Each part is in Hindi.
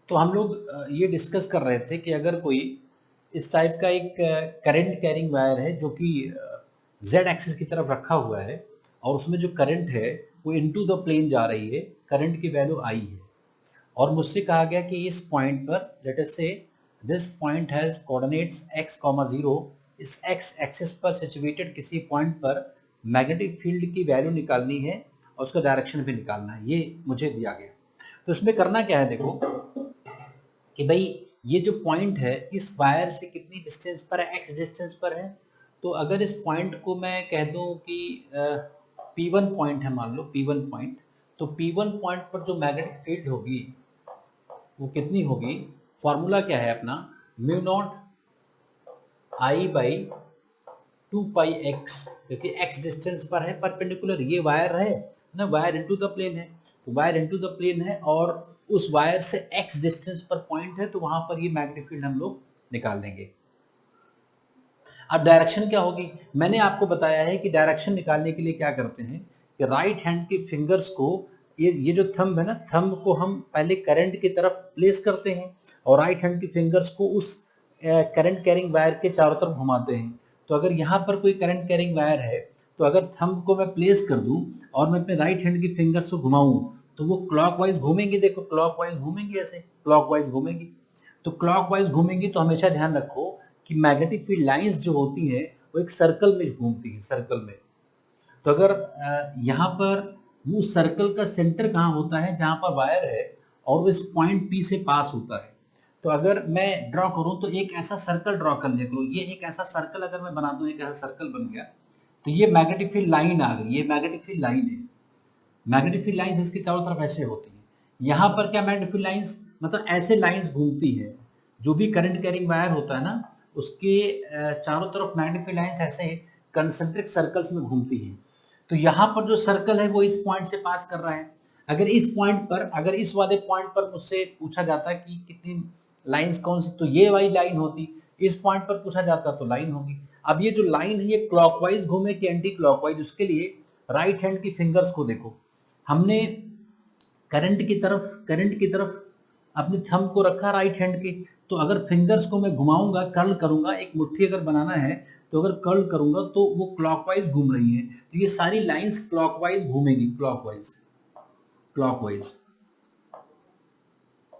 तो हम लोग ये डिस्कस कर रहे थे कि अगर कोई इस टाइप का एक करंट कैरिंग वायर है जो कि जेड एक्सिस की तरफ रखा हुआ है और उसमें जो करंट है वो इनटू द प्लेन जा रही है, करंट की वैल्यू आई है और मुझसे कहा गया कि इस पॉइंट पर लेट अस से this point has coordinates x, 0, इस x एक्सिस पर सिचुएटेड किसी पॉइंट पर मैग्नेटिक फील्ड की वैल्यू निकालनी है और उसका डायरेक्शन भी निकालना है, ये मुझे दिया गया। तो इसमें करना क्या है, देखो कि भाई ये जो पॉइंट है इस वायर से कितनी डिस्टेंस पर है, x डिस्टेंस पर है। तो अगर इस पॉइंट को मैं कह दूं कि P1 पॉइंट है, मान लो P1 पॉइंट, तो P1 पॉइंट पर जो मैग्नेटिक फील्ड होगी वो कितनी होगी, फॉर्मूला क्या है अपना, mu naught I by 2πx, क्योंकि x डिस्टेंस पर है परपेंडिकुलर, ये वायर है ना, वायर इनटू द प्लेन है, तो वायर इनटू द प्लेन है और उस वायर से x डिस्टेंस पर पॉइंट है, तो वहां पर ये मैग्नेटिक फील्ड हम लोग निकाल लेंगे। अब डायरेक्शन क्या होगी, मैंने आपको बताया है कि डायरेक्शन निकालने के लिए क्या करते हैं कि राइट हैंड के फिंगर्स को, ये जो थंब है ना, थंब को हम पहले करंट की तरफ प्लेस करते हैं और राइट हैंड के फिंगर्स को उस करंट कैरिंग वायर के चारों तरफ घुमाते हैं। तो अगर यहाँ पर कोई करंट कैरिंग वायर है तो अगर थंब को मैं प्लेस कर दूं और मैं अपने राइट हैंड के फिंगर्स को घुमाऊं तो वो क्लॉकवाइज घूमेंगे, देखो क्लॉकवाइज घूमेंगे, ऐसे क्लॉकवाइज घूमेंगी। तो क्लॉकवाइज घूमेंगी तो हमेशा ध्यान रखो कि मैग्नेटिक फील्ड लाइंस जो होती है वो एक सर्कल में घूमती है, सर्कल में। तो अगर यहाँ पर वो सर्कल का सेंटर कहाँ होता है, जहाँ पर वायर है और वो इस पॉइंट P से पास होता है। तो अगर मैं ड्रॉ करूं तो एक ऐसा सर्कल ड्रॉ कर लिया करो, ये एक ऐसा सर्कल अगर मैं बना दूं, एक ऐसा सर्कल बन गया, तो ये मैग्नेटिक फील्ड लाइन आ गई, ये मैग्नेटिक फील्ड लाइन है। मैग्नेटिक फील्ड लाइंस इसके चारों तरफ ऐसे होती है। यहाँ पर क्या मैग्नेटिक फील्ड लाइंस, मतलब ऐसे लाइंस घूमती है, जो भी करंट कैरिंग वायर होता है ना उसके चारों तरफ मैग्नेटिक फील्ड लाइंस ऐसे कंसेंट्रिक सर्कल्स में घूमती है। तो यहाँ पर जो सर्कल है वो इस पॉइंट से पास कर रहा है। अगर इस पॉइंट पर, अगर इस वाले पॉइंट पर मुझसे पूछा जाता कि कितनी लाइंस कौन सी, तो ये वाली लाइन होती। इस पॉइंट पर पूछा जाता तो लाइन होगी। अब ये जो लाइन है ये क्लॉकवाइज घूमे कि एंटी क्लॉकवाइज, उसके लिए राइट हैंड की फिंगर्स को देखो, हमने करंट की तरफ अपने थंब को रखा राइट हैंड के, तो अगर फिंगर्स को मैं घुमाऊंगा, कर्ल करूंगा, एक मुट्ठी अगर बनाना है तो अगर कर्ल करूंगा तो वो क्लॉकवाइज घूम रही है, तो ये सारी लाइंस क्लॉकवाइज घूमेगी, क्लॉकवाइज क्लॉकवाइज।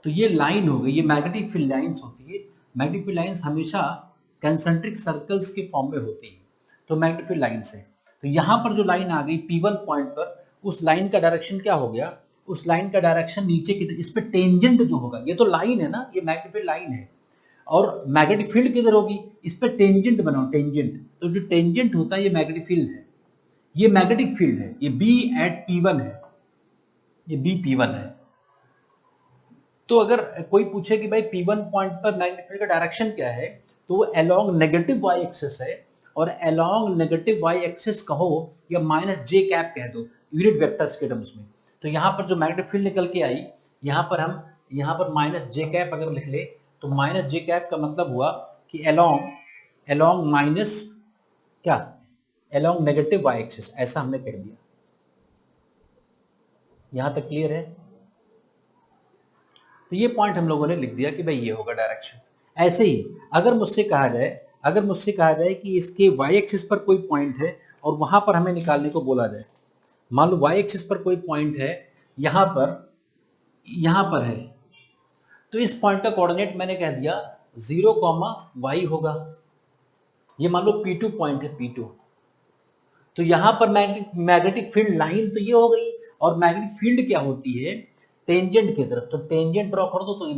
तो ये लाइन हो गई, ये मैग्नेटिक फील्ड लाइंस होती है। मैग्नेटिक फील्ड लाइंस हमेशा कंसेंट्रिक सर्कल्स के फॉर्म में होती है, तो मैग्नेटिक फील्ड लाइंस है। तो यहाँ पर जो लाइन आ गई P1 पॉइंट पर, उस लाइन का डायरेक्शन क्या हो गया, उस लाइन का डायरेक्शन नीचे की तरफ, इस पे टेंजेंट जो होगा, ये तो लाइन है ना, ये मैग्नेटिक फील्ड लाइन है और मैग्नेटिक फील्ड किधर होगी, इस पे टेंजेंट बनाओ, टेंजेंट। तो जो टेंजेंट होता है ये मैग्नेटिक फील्ड है, ये मैग्नेटिक फील्ड है, ये B at P1 है, ये B P1 है। तो अगर कोई पूछे कि भाई P1 पॉइंट पर मैग्नेटिक फील्ड का डायरेक्शन क्या है, तो वो अलोंग नेगेटिव y एक्सिस है, और अलोंग नेगेटिव y एक्सिस कहो या -j कैप कह दो यूनिट वेक्टर्स के टर्म्स में। तो यहाँ पर जो मैग्नेटिक फील्ड निकल के आई, यहाँ पर हम यहाँ पर -j कैप अगर लिख ले तो -j कैप का मतलब हुआ कि अलोंग माइनस क्या, अलोंग नेगेटिव y एक्सिस, ऐसा हमने कह दिया। यहाँ तक क्लियर है? तो ये पॉइंट हम लोगों ने लिख दिया कि भाई ये होगा डायरेक्शन। ऐसे ही अगर मुझसे कहा जाए कि इसके y एक्सिस पर कोई पॉइंट है और वहां पर हमें निकालने को बोला जाए, मान लो y एक्सिस पर कोई पॉइंट है, यहाँ पर है, तो इस पॉइंट का कोऑर्डिनेट मैंने कह दिया 0, y होगा। ये मान लो P2 पॉइंट है, P2। तो यहाँ पर मैग्नेटिक फील्ड लाइन तो ये हो गई, और मैग्नेटिक फील्ड क्या होती है, टेंजेंट की तरफ। तो टेंजेंट ड्रॉ कर दो तो ये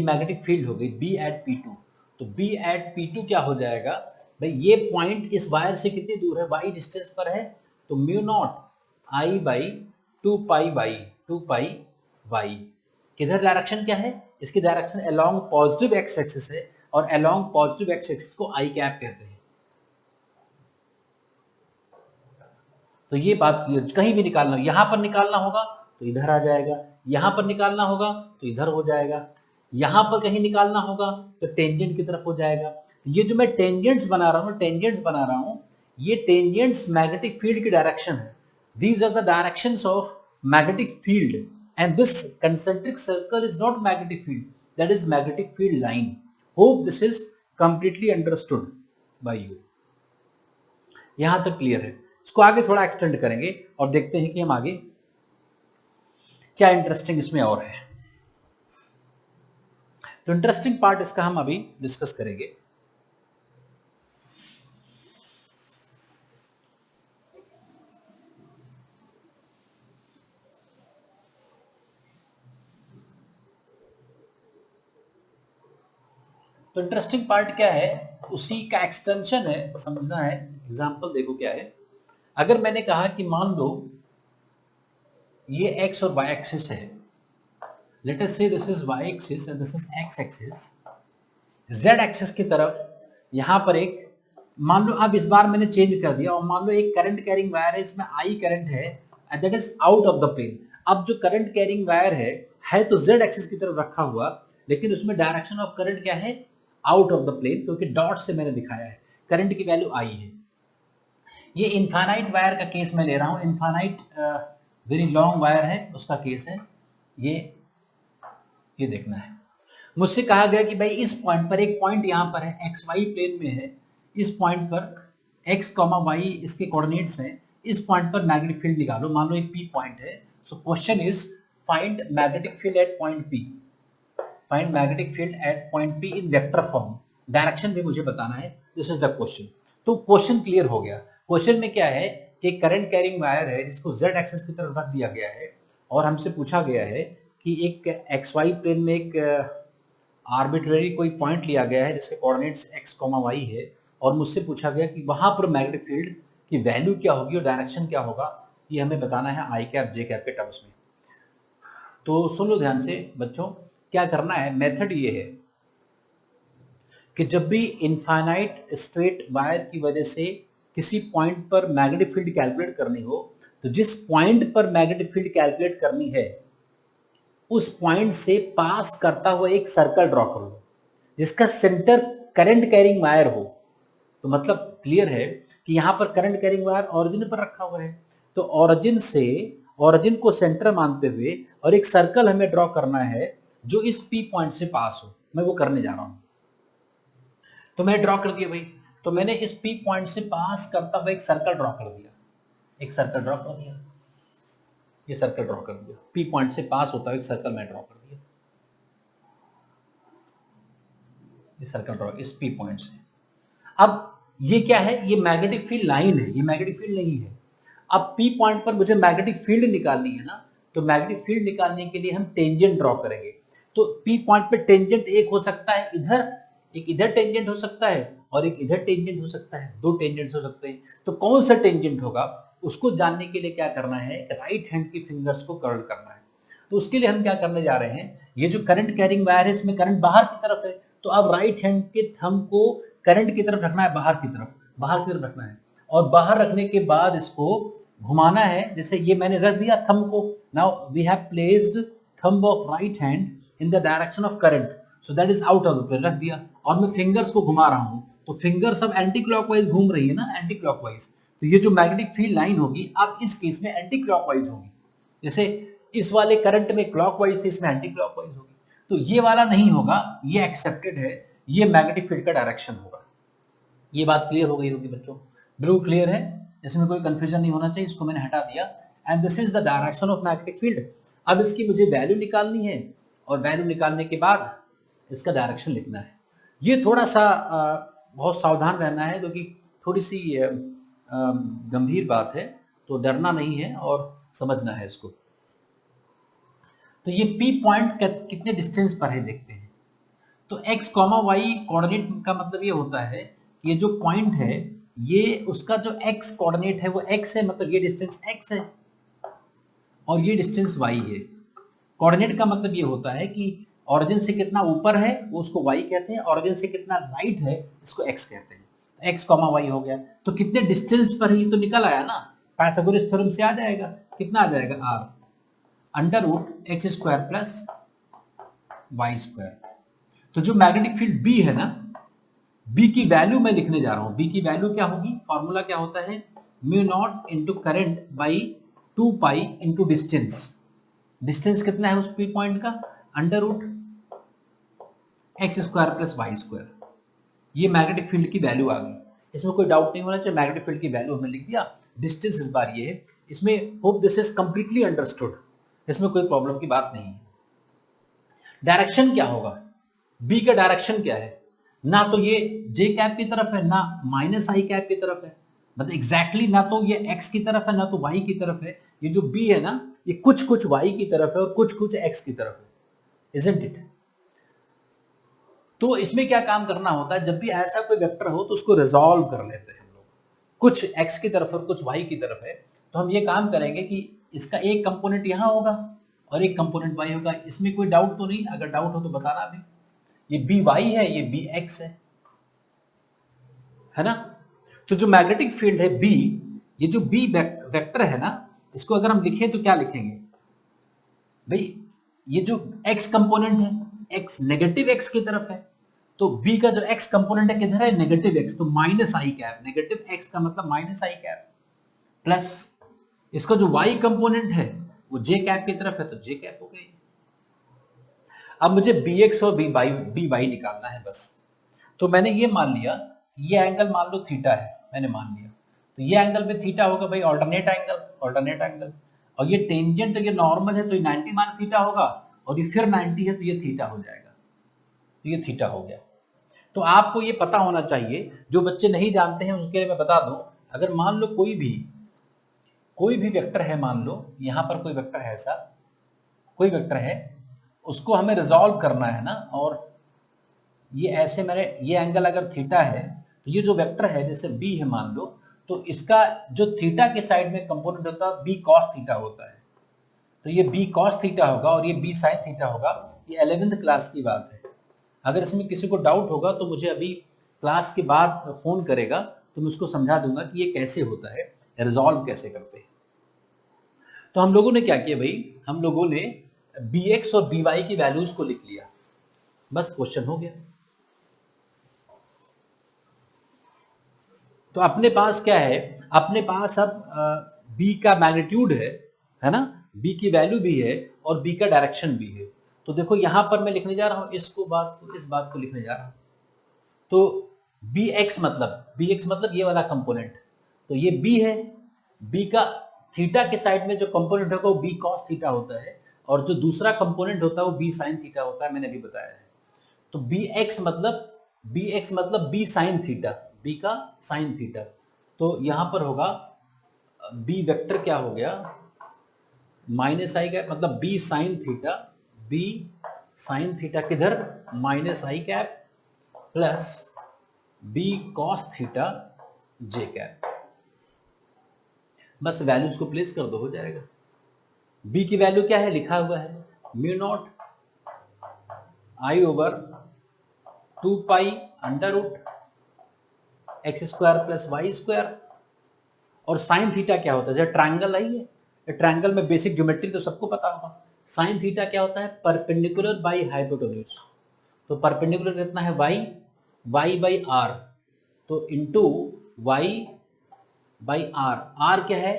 मैग्नेटिक फील्ड हो गई B at P2। तो B at P2 क्या हो जाएगा भाई, ये पॉइंट इस वायर से कितनी दूर है, y डिस्टेंस पर है, तो mu naught I by 2πy किधर डायरेक्शन क्या है, इसकी direction along positive x axis है, और अलोंग पॉजिटिव x एक्सिस को I कैप कहते हैं। तो ये बात क्लियर, कहीं भी निकालना, यहां पर निकालना होगा तो इधर आ जाएगा, यहां पर निकालना होगा तो इधर हो जाएगा, यहां पर कहीं निकालना होगा तो टेंजेंट की तरफ हो जाएगा। ये जो मैं टेंजेंट्स बना रहा हूं, ये टेंजेंट्स मैग्नेटिक फील्ड की डायरेक्शन है। These are the directions of magnetic field and this concentric circle is not magnetic field, that is magnetic field line. Hope this is completely understood by you. यहां तक क्लियर है? इसको आगे थोड़ा एक्सटेंड करेंगे और देखते हैं कि हम आगे क्या इंटरेस्टिंग इसमें और है। तो इंटरेस्टिंग पार्ट इसका हम अभी डिस्कस करेंगे। तो इंटरेस्टिंग पार्ट क्या है, उसी का एक्सटेंशन है, समझना है। एग्जांपल देखो क्या है। अगर मैंने कहा कि मान लो ये x और y एक्सिस है, लेट अस से this is y axis and this is x axis, z axis की तरफ यहां पर एक, मान लो अब इस बार मैंने चेंज कर दिया और मान लो एक करंट कैरिंग वायर है, इसमें I करंट है and that is out of the plane. अब जो करंट कैरिंग वायर है तो z एक्सिस की तरफ रखा हुआ, लेकिन उसमें डायरेक्शन ऑफ करंट क्या है, आउट ऑफ द प्लेन, क्योंकि डॉट से मैंने दिखाया है। करंट की वैल्यू I है। ये इनफाइनाइट वायर का केस मैं ले रहा हूं, इनफाइनाइट वेरी लॉन्ग वायर है, उसका केस है ये देखना है। मुझसे कहा गया कि भाई इस पॉइंट पर, एक पॉइंट यहां पर है, एक्स वाई प्लेन में है, इस पॉइंट पर एक्स कॉमा वाई इसके कोऑर्डिनेट्स हैं, इस पॉइंट पर मैग्नेटिक फील्ड निकालो। मान लो एक पी पॉइंट है, so question is find magnetic field at point P, find magnetic field at point P in vector form, direction भी मुझे बताना है, दिस इज द क्वेश्चन। तो क्वेश्चन क्लियर हो गया। क्वेश्चन में क्या है कि करंट कैरिंग वायर है जिसको z एक्सिस की तरफ रख दिया गया है और हमसे पूछा गया है कि एक एक्स वाई प्लेन में एक आर्बिट्रेरी कोई पॉइंट लिया गया है जिसके कोऑर्डिनेट्स x, y है, और मुझसे पूछा गया कि वहां पर मैग्नेटिक फील्ड की वैल्यू क्या होगी और डायरेक्शन क्या होगा, ये हमें बताना है आई कैप जे कैप के टर्म्स में। तो सुन लो ध्यान से बच्चों, क्या करना है, मेथड ये है कि जब भी इनफाइनाइट स्ट्रेट वायर की वजह से किसी पॉइंट पर मैग्नेटिक फील्ड कैलकुलेट करनी हो, तो जिस पॉइंट पर मैग्नेटिक फील्ड कैलकुलेट करनी है उस पॉइंट से पास करता हुआ एक सर्कल ड्रॉ कर लो जिसका सेंटर करंट कैरिंग वायर हो। तो मतलब क्लियर है कि यहां पर करंट कैरिंग वायर ऑरिजिन पर रखा हुआ है, तो ऑरिजिन को सेंटर मानते हुए और एक सर्कल हमें ड्रॉ करना है जो इस पी पॉइंट से पास हो। मैं वो करने जा रहा हूं। तो मैं ड्रॉ कर दिया भाई, तो मैंने इस पी पॉइंट से पास करता हुआ एक सर्कल ड्रॉ कर दिया, एक सर्कल ड्रॉ कर दिया, ये सर्कल ड्रॉ कर दिया, पी पॉइंट से पास होता हुआ एक सर्कल मैं ड्रॉ कर दिया, ये सर्कल ड्रॉ इस पी पॉइंट से। अब ये क्या है, ये मैग्नेटिक फील्ड लाइन है, ये मैग्नेटिक फील्ड नहीं है। अब पी पॉइंट पर मुझे मैग्नेटिक फील्ड निकालनी है ना, तो मैग्नेटिक फील्ड निकालने के लिए हम टेंजेंट ड्रॉ करेंगे। तो पी पॉइंट पे टेंजेंट एक हो सकता है इधर, एक इधर टेंजेंट हो सकता है और एक इधर टेंजेंट हो सकता है, दो टेंजेंट्स हो सकते हैं। तो कौन सा टेंजेंट होगा उसको जानने के लिए क्या करना है, राइट हैंड की फिंगर्स को कर्ल करना है। तो उसके लिए हम क्या करने जा रहे हैं, ये जो करंट कैरिंग वायर है इसमें करंट बाहर की तरफ है, तो अब राइट हैंड के थंब को करंट की तरफ रखना है, बाहर की तरफ रखना है, और बाहर रखने के बाद इसको घुमाना है। जैसे ये मैंने रख दिया थंब को, now we have placed thumb of right hand in the direction of current, so that is out of the plane, रख दिया, और मैं फिंगर्स को घुमा रहा हूं, तो फिंगर्स अब एंटी क्लॉकवाइज घूम रही है ना, एंटी क्लॉकवाइज। तो ये जो मैग्नेटिक फील्ड लाइन होगी अब इस केस में एंटी क्लॉकवाइज होगी, जैसे इस वाले करंट में क्लॉकवाइज थी, इसमें एंटी क्लॉकवाइज होगी। तो ये वाला नहीं होगा, ये एक्सेप्टेड है, ये मैग्नेटिक फील्ड का डायरेक्शन होगा। ये बात क्लियर हो गई होगी बच्चों, बिल्कुल क्लियर है, इसमें कोई कंफ्यूजन नहीं होना चाहिए, इसको मैंने हटा दिया। And this is the direction of magnetic field. अब इसकी मुझे वैल्यू निकालनी है और वैल्यू निकालने के बाद इसका डायरेक्शन लिखना है। ये थोड़ा सा बहुत सावधान रहना है क्योंकि थोड़ी सी गंभीर बात है, तो डरना नहीं है और समझना है इसको। तो ये पी पॉइंट कितने डिस्टेंस पर है देखते हैं। तो x कॉमा वाई कोऑर्डिनेट का मतलब ये होता है कि ये जो पॉइंट है ये उसका जो x कोऑर्डिनेट है वो x है, मतलब ये डिस्टेंस x है और ये डिस्टेंस y है। कोऑर्डिनेट का मतलब ये होता है कि ऑरिजिन से कितना ऊपर है वो उसको y कहते हैं, ऑरिजिन से कितना राइट है इसको x कहते हैं। तो x कॉमा वाई हो गया, तो कितने डिस्टेंस पर ही तो निकल आया ना, पाइथागोरस थ्योरम से आ जाएगा, कितना आ जाएगा r under root x square plus Y square. तो जो मैग्नेटिक फील्ड B है ना, B की वैल्यू मैं लिखने जा रहा हूं। B की वैल्यू क्या होगी, फॉर्मूला क्या होता है, mu naught into current by 2 pi into distance. Distance कितना है उस पी पॉइंट का, under root x square plus Y square. ये मैग्नेटिक फील्ड की वैल्यू आ गई, इसमें कोई डाउट नहीं होना चाहिए, मैग्नेटिक फील्ड की वैल्यू हमने लिख दिया। डिस्टेंस इस बार ये है, इसमें hope this is completely understood, इसमें कोई प्रॉब्लम की बात नहीं है। डायरेक्शन क्या होगा, बी का डायरेक्शन क्या है, ना तो ये जे कैप की तरफ है ना माइनस आई कैप की तरफ है, मतलब एग्जैक्टली ना तो ये एक्स की तरफ है ना तो वाई की तरफ है। ये जो बी है ना ये कुछ कुछ वाई की तरफ है और कुछ कुछ एक्स की तरफ है, इजंट इट। तो इसमें क्या काम करना होता है, जब भी ऐसा कोई वेक्टर हो तो उसको रिजॉल्व कर लेते हैं हम लोग, कुछ एक्स की तरफ और कुछ वाई की तरफ है, तो हम ये काम करेंगे कि इसका एक कंपोनेंट यहाँ होगा और एक कंपोनेंट वाई होगा। इसमें कोई डाउट तो नहीं, अगर डाउट हो तो बताना भी। ये बी वाई है, ये बी एक्स है ना। तो जो मैग्नेटिक फील्ड है बी, ये जो बी वेक्टर है ना, इसको अगर हम लिखें तो क्या लिखेंगे भाई, ये जो एक्स कंपोनेंट है, एक्स नेगेटिव एक्स की तरफ है, तो बी का जो एक्स कंपोनेंट है किधर है, नेगेटिव एक्स, तो माइनस आई कैप, नेगेटिव एक्स का मतलब माइनस आई कैप, प्लस इसका जो वाई कंपोनेंट है वो जे कैप की तरफ है तो जे कैप हो गई। अब मुझे बी एक्स और बी वाई निकालना है बस। तो मैंने ये मान लिया, ये एंगल मान लो थीटा है, मैंने मान लिया, तो ये एंगल में थीटा होगा भाई, ऑल्टरनेट एंगल, और ये टेंजेंट ये नॉर्मल है तो ये 90 मान थीटा होगा, और ये फिर 90 है तो ये थीटा हो जाएगा, तो ये थीटा हो गया। तो आपको ये पता होना चाहिए, जो बच्चे नहीं जानते हैं उनके लिए मैं बता दूं, अगर मान लो कोई भी वेक्टर है, मान लो यहाँ पर कोई वेक्टर है, ऐसा कोई वेक्टर है, उसको हमें रिजॉल्व करना है ना, और ये ऐसे मैंने ये एंगल अगर थीटा है तो ये जो वेक्टर है जैसे बी है मान लो, तो इसका जो थीटा के साइड में कंपोनेंट होता है बी कॉस थीटा होता है, तो ये बी कॉस थीटा होगा और ये बी साइन थीटा होगा। ये 11th क्लास की बात है, अगर इसमें किसी को डाउट होगा तो मुझे अभी क्लास के बाद फोन करेगा, तो मैं उसको समझा दूंगा कि ये कैसे होता है, रिजॉल्व कैसे करते हैं। तो हम लोगों ने क्या किया भाई, हम लोगों ने बी एक्स और बी वाई की वैल्यूज को लिख लिया, बस क्वेश्चन हो गया। तो अपने पास क्या है, अपने पास अब बी का मैग्नीट्यूड है ना, बी की वैल्यू भी है और बी का डायरेक्शन भी है। तो देखो यहां पर मैं लिखने जा रहा हूं इसको, इस बात को लिखने जा रहा हूं, तो बी एक्स मतलब ये वाला कंपोनेंट, तो ये बी है, बी का थीटा के साइड में जो कंपोनेंट होगा वो बी कॉस थीटा होता है, और जो दूसरा कंपोनेंट होता है वो बी साइन थीटा होता है, मैंने अभी बताया है। तो बी एक्स मतलब बी साइन थीटा, बी का साइन थीटा, तो यहां पर होगा बी वेक्टर क्या हो गया, माइनस आई कैप, मतलब बी साइन थीटा किधर, माइनस आई cap, plus b cos theta j cap. बस वैल्यूज को प्लेस कर दो, हो जाएगा। बी की वैल्यू क्या है, लिखा हुआ है mu naught I over 2 pi under root x square plus Y square. और साइन थीटा क्या होता है, जब ट्रायंगल आई है, ट्रायंगल में बेसिक ज्योमेट्री तो सबको पता होगा, साइन थीटा क्या होता है, परपेंडिकुलर बाई हाइपोटेन्यूज, तो परपेंडिकुलर कितना है वाई बाई आर, तो into Y by R, R क्या है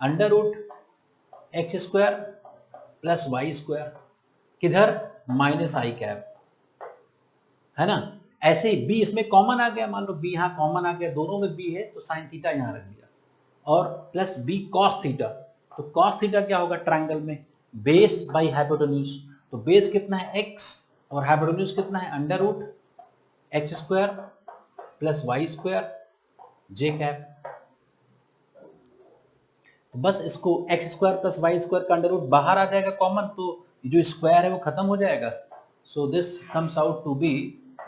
under root x square plus Y square, किधर माइनस आई कैप, है ना। ऐसे ही बी इसमें कॉमन आ गया, मान लो बी यहाँ कॉमन आ गया, दोनों में बी है तो साइन थीटा यहाँ रख दिया, और प्लस बी कॉस थीटा, तो कॉस थीटा क्या होगा ट्रायंगल में, बेस बाई हाइपोटेन्यूज, तो बेस कितना है एक्स और हाइपोटेन्यूज कितना है under root x square plus Y square j cap. तो बस इसको x square plus Y square का अंडर रूट बाहर आ जाएगा कॉमन, तो जो स्क्वायर है वो खत्म हो जाएगा, so this comes out to be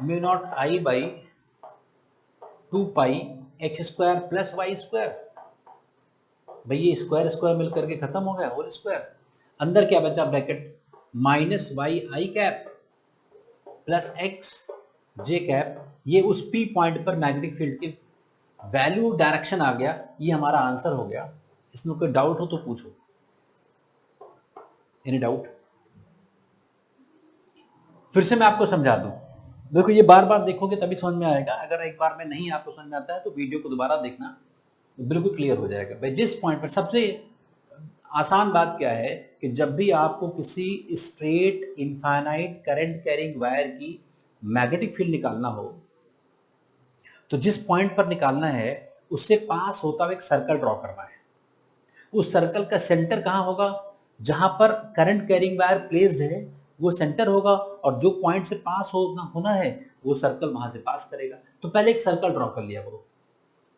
mu naught I by 2 pi X square plus Y square. भाई ये स्क्वायर स्क्वायर मिलकर के खत्म हो गया, होल स्क्वायर, अंदर क्या बचा ब्रैकेट, माइनस वाई आई कैप प्लस एक्स जे कैप। ये उस पी पॉइंट पर मैग्नेटिक फील्ड की वैल्यू डायरेक्शन आ गया, ये हमारा आंसर हो गया। इसमें कोई डाउट हो तो पूछो, एनी डाउट। फिर से मैं आपको समझा दूं, देखो ये बार बार देखोगे तभी समझ में आएगा, अगर एक बार में नहीं आपको समझ में आता है तो वीडियो को दोबारा देखना, तो बिल्कुल क्लियर हो जाएगा। भाई जिस पॉइंट पर सबसे आसान बात क्या है कि जब भी आपको किसी straight infinite current carrying wire की मैग्नेटिक फील्ड निकालना हो, तो जिस पॉइंट पर निकालना है उससे पास होता हुआ एक सर्कल ड्रॉ करना है। उस सर्कल का सेंटर कहाँ होगा? जहां पर करंट कैरिंग वायर प्लेस्ड है वो सेंटर होगा, और जो पॉइंट से पास होना है वो सर्कल वहां से पास करेगा। तो पहले एक सर्कल ड्रॉ कर लिया करो।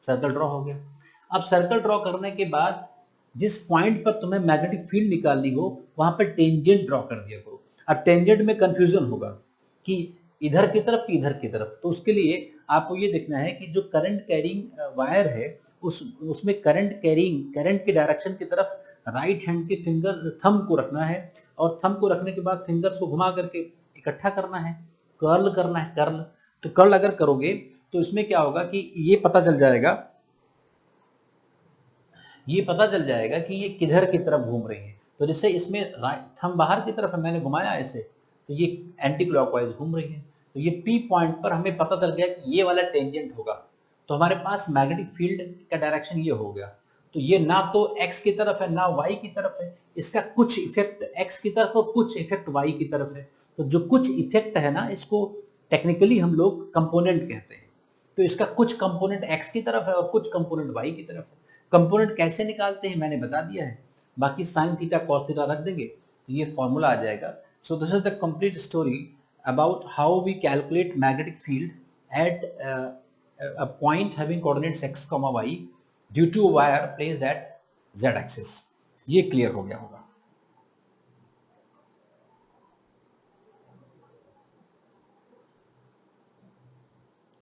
सर्कल ड्रॉ हो गया। अब सर्कल ड्रॉ करने के बाद जिस पॉइंट पर तुम्हें मैग्नेटिक फील्ड निकालनी हो वहां पर टेंजेंट ड्रॉ कर दिया करो। अब टेंजेंट में कंफ्यूजन होगा कि इधर की तरफ कि इधर की तरफ, तो उसके लिए आपको ये देखना है कि जो करंट कैरिंग वायर है उसमें करंट की डायरेक्शन की तरफ राइट हैंड के फिंगर थंब को रखना है, और थंब को रखने के बाद फिंगर्स को घुमा करके इकट्ठा करना है, कर्ल करना है, कर्ल। तो कर्ल अगर करोगे तो इसमें क्या होगा कि ये पता चल जाएगा कि ये किधर की तरफ घूम रही है। तो जैसे इसमें थंब बाहर की तरफ है, मैंने घुमाया ऐसे, तो ये एंटी क्लॉकवाइज घूम रही है। तो ये पी पॉइंट पर हमें पता चल गया कि ये वाला टेंजेंट होगा, तो हमारे पास मैग्नेटिक फील्ड का डायरेक्शन ये हो गया। तो ये ना तो x की तरफ है ना y की तरफ है, इसका कुछ इफेक्ट x की तरफ और कुछ इफेक्ट y की तरफ है। तो जो कुछ इफेक्ट है ना, इसको टेक्निकली हम लोग कंपोनेंट कहते हैं। तो इसका कुछ कंपोनेंट x की तरफ है और कुछ कंपोनेंट y की तरफ है। कंपोनेंट कैसे निकालते हैं मैंने बता दिया है, बाकी साइन थीटा कॉस थीटा रख देंगे तो ये फॉर्मूला आ जाएगा। So this is the complete story about how we calculate magnetic field at a point having coordinates x, y due to a wire placed at z axis। ये क्लियर हो गया होगा।